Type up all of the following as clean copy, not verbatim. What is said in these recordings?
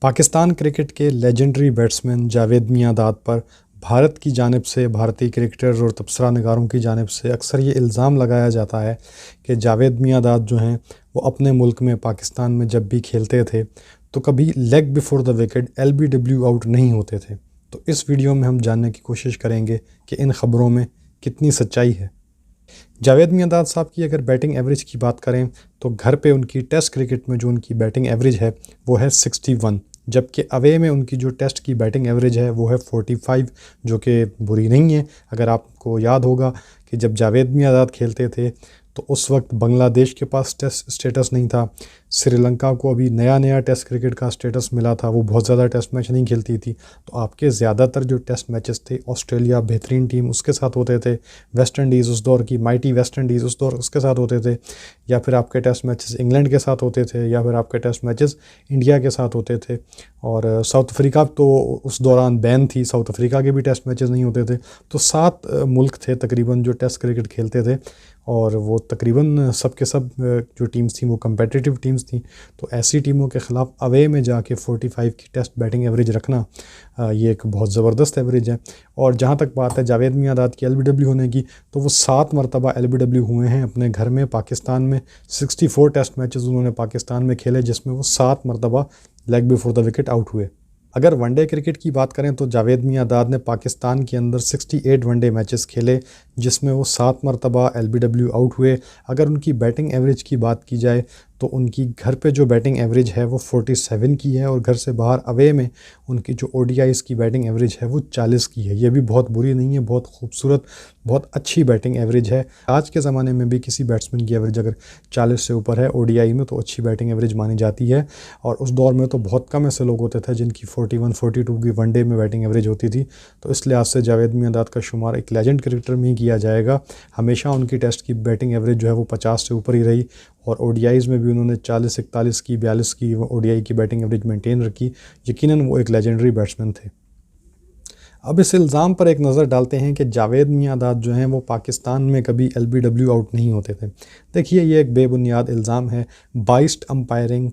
Pakistan cricket के legendary batsman Javed Miandad पर भारत की जानिब से, भारतीय क्रिकेटर और तबसरा निगारों की जानिब से अक्सर ये इल्ज़ाम लगाया जाता है कि जावेद मियांदाद जो हैं वो अपने मुल्क में पाकिस्तान में जब भी खेलते थे तो कभी leg before the wicket LBW out नहीं होते थे। तो इस वीडियो में हम जानने की कोशिश करेंगे कि इन ख़बरों में कितनी सच्चाई है। जावेद मियांदाद साहब की अगर बैटिंग एवरेज की बात करें तो घर पे उनकी टेस्ट क्रिकेट में जो उनकी बैटिंग एवरेज है वो है 61, जबकि अवे में उनकी जो टेस्ट की बैटिंग एवरेज है वो है 45, जो कि बुरी नहीं है। अगर आपको याद होगा कि जब जावेद मियांदाद खेलते थे तो उस वक्त बांग्लादेश के पास टेस्ट स्टेटस नहीं था, श्रीलंका को अभी नया नया टेस्ट क्रिकेट का स्टेटस मिला था, वो बहुत ज़्यादा टेस्ट मैच नहीं खेलती थी। तो आपके ज़्यादातर जो टेस्ट मैचेस थे ऑस्ट्रेलिया बेहतरीन टीम उसके साथ होते थे, वेस्ट इंडीज़ उस दौर की माइटी वेस्ट इंडीज़ उस दौर उसके साथ होते थे, या फिर आपके टेस्ट मैचेस इंग्लैंड के साथ होते थे, या फिर आपके टेस्ट मैचेस इंडिया के साथ होते थे। और साउथ अफ्रीका तो उस दौरान बैन थी, साउथ अफ्रीका के भी टेस्ट मैचेस नहीं होते थे। तो 7 मुल्क थे तकरीबन जो टेस्ट क्रिकेट खेलते थे, और वो तकरीबन सब के सब जो टीम्स थी वो कम्पिटिटिव टीम्स थी। तो ऐसी टीमों के ख़िलाफ़ अवे में जाके 45 की टेस्ट बैटिंग एवरेज रखना ये एक बहुत ज़बरदस्त एवरेज है। और जहाँ तक बात है जावेद मियांदाद की LBW होने की, तो वो 7 मरतबा LBW हुए हैं अपने घर में पाकिस्तान में। 64 टेस्ट मैचेस उन्होंने पाकिस्तान में खेले जिसमें वो 7 मरतबा leg before the wicket out हुए। अगर वनडे क्रिकेट की बात करें तो जावेद मियांदाद ने पाकिस्तान के अंदर 68 वनडे मैचेस खेले जिसमें वो 7 मरतबा LBW आउट हुए। अगर उनकी बैटिंग एवरेज की बात की जाए तो उनकी घर पे जो बैटिंग एवरेज है वो 47 की है, और घर से बाहर अवे में उनकी जो ODIs की बैटिंग एवरेज है वो 40 की है। ये भी बहुत बुरी नहीं है, बहुत खूबसूरत, बहुत अच्छी बैटिंग एवरेज है। आज के ज़माने में भी किसी बैट्समैन की एवरेज अगर 40 से ऊपर है ODI में तो अच्छी बैटिंग एवरेज मानी जाती है। और उस दौर में तो बहुत कम ऐसे लोग होते थे जिनकी 41-42 की वनडे में बैटिंग एवरेज होती थी। तो इस लिहाज से जावेद मियांदाद का शुमार एक लेजेंड क्रिकेटर में ही किया जाएगा। हमेशा उनकी टेस्ट की बैटिंग एवरेज जो है वो 50 से ऊपर ही रही, और ODIs में भी उन्होंने 40, 41 की, 42 की ODI की बैटिंग एवरेज मेंटेन रखी। यकीनन वो एक लेजेंडरी बैट्समैन थे। अब इस इल्ज़ाम पर एक नज़र डालते हैं कि जावेद मियांदाद जो हैं वो पाकिस्तान में कभी LBW आउट नहीं होते थे। देखिए ये एक बेबुनियाद इल्ज़ाम है। बाइस्ड अंपायरिंग,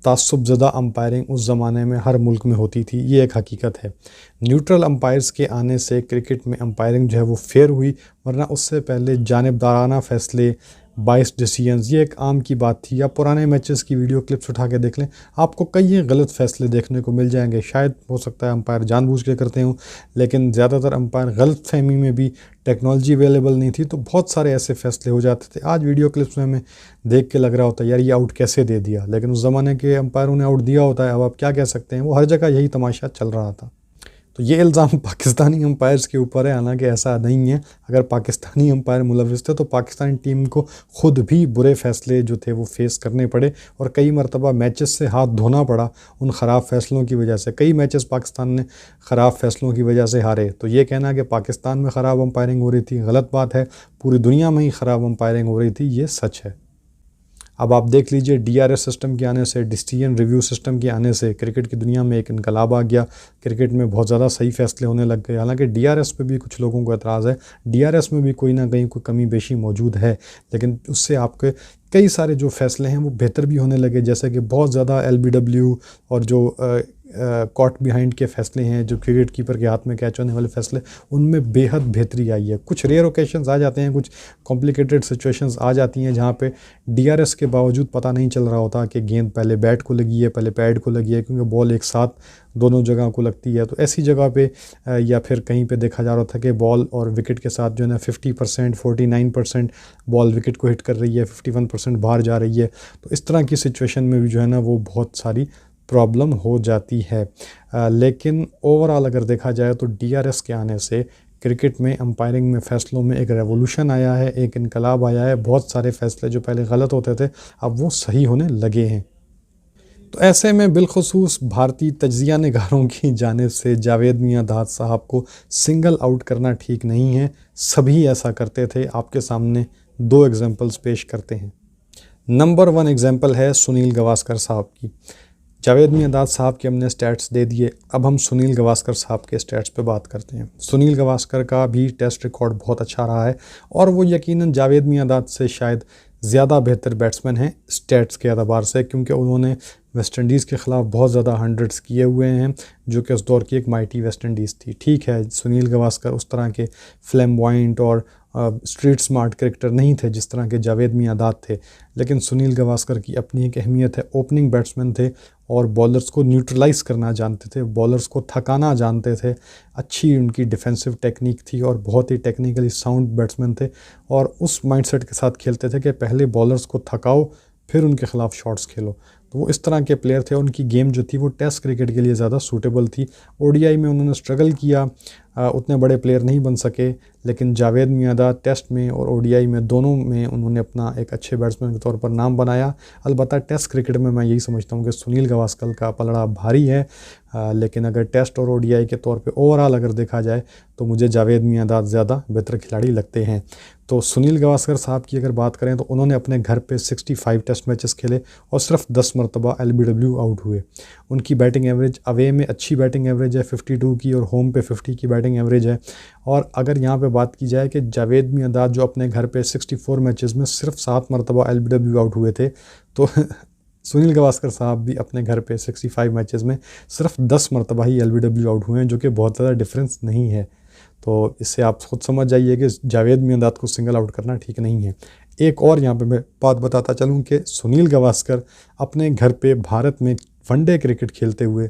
तासुबज़दा अंपायरिंग उस ज़माने में हर मुल्क में होती थी, ये एक हकीकत है। न्यूट्रल अंपायर्स के आने से क्रिकेट में अंपायरिंग जो है वो फेयर हुई, वरना उससे पहले जानिबदाराना फ़ैसले, बाइस डिसीजंस, ये एक आम की बात थी। या पुराने मैचेस की वीडियो क्लिप्स उठा के देख लें, आपको कई गलत फ़ैसले देखने को मिल जाएंगे। शायद हो सकता है अंपायर जानबूझ के करते हों, लेकिन ज़्यादातर अंपायर गलत फहमी में भी, टेक्नोलॉजी अवेलेबल नहीं थी तो बहुत सारे ऐसे फ़ैसले हो जाते थे। आज वीडियो क्लिप्स में हमें देख के लग रहा होता है यार ये आउट कैसे दे दिया, लेकिन उस ज़माने के अंपायरों ने आउट दिया होता है। अब आप क्या कह सकते हैं, वो हर जगह यही तमाशा चल रहा था। तो ये इल्ज़ाम पाकिस्तानी अंपायर्स के ऊपर है, हालांकि ऐसा नहीं है। अगर पाकिस्तानी अंपायर मुलविस थे तो पाकिस्तानी टीम को खुद भी बुरे फ़ैसले जो थे वो फेस करने पड़े, और कई मरतबा मैचेस से हाथ धोना पड़ा उन ख़राब फ़ैसलों की वजह से। कई मैचेस पाकिस्तान ने ख़राब फ़ैसलों की वजह से हारे। तो ये कहना कि पाकिस्तान में ख़राब अंपायरिंग हो रही थी गलत बात है, पूरी दुनिया में ही ख़राब अंपायरिंग हो रही थी, ये सच है। अब आप देख लीजिए DRS सिस्टम के आने से, डिसीजन रिव्यू सिस्टम के आने से क्रिकेट की दुनिया में एक इनकलाब आ गया। क्रिकेट में बहुत ज़्यादा सही फ़ैसले होने लग गए। हालांकि DRS पे भी कुछ लोगों को एतराज़ है, DRS में भी कोई ना कहीं कोई कमी बेशी मौजूद है, लेकिन उससे आपके कई सारे जो फ़ैसले हैं वो बेहतर भी होने लगे। जैसे कि बहुत ज़्यादा LBW और जो कॉट बिहाइंड के फ़ैसले हैं, जो विकेट कीपर के हाथ में कैच होने वाले फ़ैसले, उनमें बेहद बेहतरी आई है। कुछ रेयर ओकेशंस आ जाते हैं, कुछ कॉम्प्लिकेटेड सिचुएशंस आ जाती हैं जहाँ पे DRS के बावजूद पता नहीं चल रहा होता कि गेंद पहले बैट को लगी है पहले पैड को लगी है, क्योंकि बॉल एक साथ दोनों जगह को लगती है। तो ऐसी जगह पे या फिर कहीं पे देखा जा रहा था कि बॉल और विकेट के साथ जो है ना 50%, 49% बॉल विकेट को हिट कर रही है, 51% बाहर जा रही है। तो इस तरह की सिचुएशन में भी जो है ना वो बहुत सारी प्रॉब्लम हो जाती है। लेकिन ओवरऑल अगर देखा जाए तो DRS के आने से क्रिकेट में अंपायरिंग में फ़ैसलों में एक रेवोल्यूशन आया है, एक इनकलाब आया है। बहुत सारे फ़ैसले जो पहले गलत होते थे अब वो सही होने लगे हैं। तो ऐसे में बिलखुसूस भारतीय तज्ज़िया निगारों की जानिब से जावेद मियांदाद साहब को सिंगल आउट करना ठीक नहीं है। सभी ऐसा करते थे। आपके सामने 2 एग्जांपल्स पेश करते हैं। नंबर 1 एग्जांपल है सुनील गावस्कर साहब की। जावेद मियांदाद साहब के हमने स्टैट्स दे दिए, अब हम सुनील गावस्कर साहब के स्टैट्स पे बात करते हैं। सुनील गावस्कर का भी टेस्ट रिकॉर्ड बहुत अच्छा रहा है, और वो यकीनन जावेद मियांदाद से शायद ज़्यादा बेहतर बैट्समैन हैं स्टैट्स के एतबार से, क्योंकि उन्होंने वेस्ट इंडीज़ के ख़िलाफ़ बहुत ज़्यादा हंड्रेड्स किए हुए हैं, जो कि उस दौर की एक माइटी वेस्ट इंडीज़ थी। ठीक है, सुनील गावस्कर उस तरह के फ्लैम्बॉयंट और स्ट्रीट स्मार्ट क्रिकेटर नहीं थे जिस तरह के जावेद मियांदाद थे, लेकिन सुनील गावस्कर की अपनी एक अहमियत है। ओपनिंग बैट्समैन थे और बॉलर्स को न्यूट्रलाइज़ करना जानते थे, बॉलर्स को थकाना जानते थे, अच्छी उनकी डिफेंसिव टेक्निक थी और बहुत ही टेक्निकली साउंड बैट्समैन थे, और उस माइंडसेट के साथ खेलते थे कि पहले बॉलर्स को थकाओ फिर उनके ख़िलाफ़ शॉट्स खेलो। तो वो इस तरह के प्लेयर थे। उनकी गेम जो थी वो टेस्ट क्रिकेट के लिए ज़्यादा सूटेबल थी। ओडीआई में उन्होंने स्ट्रगल किया, उतने बड़े प्लेयर नहीं बन सके, लेकिन जावेद मियांदाद टेस्ट में और ओडीआई में दोनों में उन्होंने अपना एक अच्छे बैट्समैन के तौर पर नाम बनाया। अलबत्ता टेस्ट क्रिकेट में मैं यही समझता हूँ कि सुनील गावस्कर का पलड़ा भारी है, लेकिन अगर टेस्ट और ओडीआई के तौर पे ओवरऑल अगर देखा जाए तो मुझे जावेद मियांदाद ज़्यादा बेहतर खिलाड़ी लगते हैं। तो सुनील गावस्कर साहब की अगर बात करें तो उन्होंने अपने घर पे 65 टेस्ट मैचेस खेले और सिर्फ 10 मरतबा एलबीडब्ल्यू आउट हुए। उनकी बैटिंग एवरेज अवे में अच्छी बैटिंग एवरेज है 52 की, और होम पे 50 की बैटिंग एवरेज है। और अगर यहाँ पे बात की जाए कि जावेद मियांदाद जो अपने घर पे 64 मैचेस में सिर्फ 7 मरतबा एलबीडब्ल्यू आउट हुए थे, तो सुनील गावस्कर साहब भी अपने घर पे 65 मैचेस में सिर्फ 10 मरतबा ही एलबीडब्ल्यू आउट हुए हैं, जो कि बहुत ज़्यादा डिफरेंस नहीं है। तो इससे आप खुद समझ जाइए कि जावेद मियांदाद को सिंगल आउट करना ठीक नहीं है। एक और यहाँ पे मैं बात बताता चलूँ कि सुनील गावस्कर अपने घर पे भारत में वनडे क्रिकेट खेलते हुए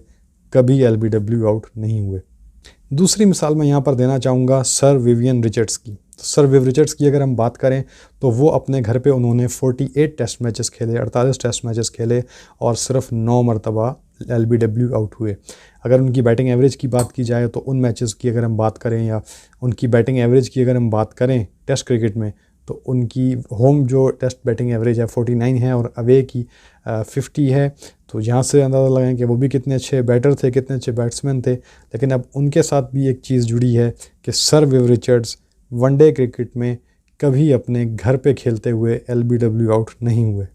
कभी एलबीडब्ल्यू आउट नहीं हुए। दूसरी मिसाल मैं यहाँ पर देना चाहूँगा सर विवियन रिचर्ड्स की। तो सर विव रिचर्ड्स की अगर हम बात करें तो वो अपने घर पे उन्होंने 48 टेस्ट मैचेस खेले, 48 टेस्ट मैचेस खेले और सिर्फ 9 मरतबा एलबीडब्ल्यू आउट हुए। अगर उनकी बैटिंग एवरेज की बात की जाए तो उन मैचेस की अगर हम बात करें या उनकी बैटिंग एवरेज की अगर हम बात करें टेस्ट क्रिकेट में, तो उनकी होम जो टेस्ट बैटिंग एवरेज है 49 है और अवे की 50 है। तो यहाँ से अंदाज़ा लगाएं कि वो भी कितने अच्छे बैटर थे, कितने अच्छे बैट्समैन थे। लेकिन अब उनके साथ भी एक चीज़ जुड़ी है कि sir Viv Richards one day cricket में कभी अपने घर पे खेलते हुए एलबीडब्ल्यू आउट नहीं हुए।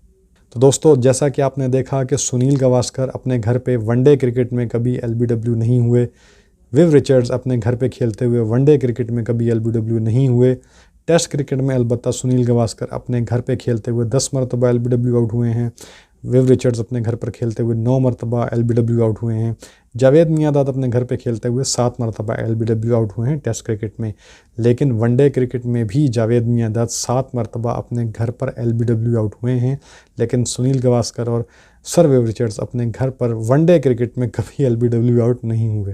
तो दोस्तों, जैसा कि आपने देखा कि सुनील गावस्कर अपने घर पे वनडे क्रिकेट में कभी एलबीडब्ल्यू नहीं हुए, विव रिचर्ड्स अपने घर पे खेलते हुए वनडे क्रिकेट में कभी एलबीडब्ल्यू नहीं हुए। टेस्ट क्रिकेट में अलबत्ता सुनील गावस्कर अपने घर पे खेलते हुए 10 मरतबा एलबीडब्ल्यू आउट हुए हैं। विव रिचर्ड्स अपने घर पर खेलते हुए 9 मरतबा एलबीडब्ल्यू आउट हुए हैं। जावेद मियांदाद अपने घर पे खेलते हुए 7 मरतबा एलबीडब्ल्यू आउट हुए हैं टेस्ट क्रिकेट में। लेकिन वनडे क्रिकेट में भी जावेद मियांदाद 7 मरतबा अपने घर पर एलबीडब्ल्यू आउट हुए हैं, लेकिन सुनील गावस्कर और सर विव रिचर्ड्स अपने घर पर वनडे क्रिकेट में कभी एलबीडब्ल्यू आउट नहीं हुए।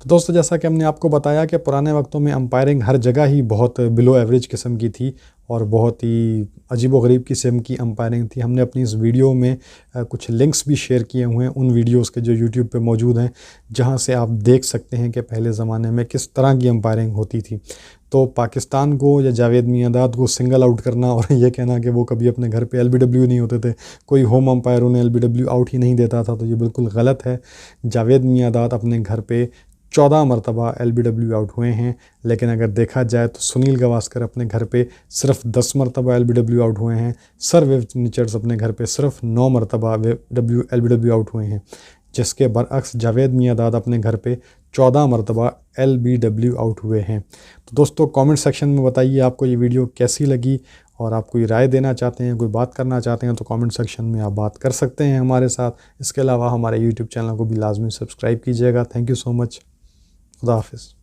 तो दोस्तों, जैसा कि हमने आपको बताया कि पुराने वक्तों में अंपायरिंग हर जगह ही बहुत बिलो एवरेज किस्म की थी और बहुत ही अजीबोगरीब किस्म की अंपायरिंग थी। हमने अपनी इस वीडियो में कुछ लिंक्स भी शेयर किए हुए हैं उन वीडियोस के जो यूट्यूब पे मौजूद हैं, जहां से आप देख सकते हैं कि पहले ज़माने में किस तरह की अंपायरिंग होती थी। तो पाकिस्तान को या जावेद मियांदाद को सिंगल आउट करना और ये कहना कि वो कभी अपने घर पे एलबीडब्ल्यू नहीं होते थे, कोई होम अंपायर उन्हें एलबीडब्ल्यू आउट ही नहीं देता था, तो ये बिल्कुल गलत है। जावेद मियांदाद अपने घर पे 14 मरतबा एलबीडब्ल्यू आउट हुए हैं। लेकिन अगर देखा जाए तो सुनील गावस्कर अपने घर पे सिर्फ 10 मरतबा एलबीडब्ल्यू आउट हुए हैं। सर विव रिचर्ड्स अपने घर पे सिर्फ 9 मरतबा एलबीडब्ल्यू आउट हुए हैं, जिसके बरअक्स जावेद मियांदाद अपने घर पे 14 मरतबा एलबीडब्ल्यू आउट हुए हैं। तो दोस्तों, कमेंट सेक्शन में बताइए आपको ये वीडियो कैसी लगी, और आप कोई राय देना चाहते हैं, कोई बात करना चाहते हैं तो कमेंट सेक्शन में आप बात कर सकते हैं हमारे साथ। इसके अलावा हमारे यूट्यूब चैनल को भी लाजमी सब्सक्राइब कीजिएगा। Thank you so much. खुदा हाफिज़।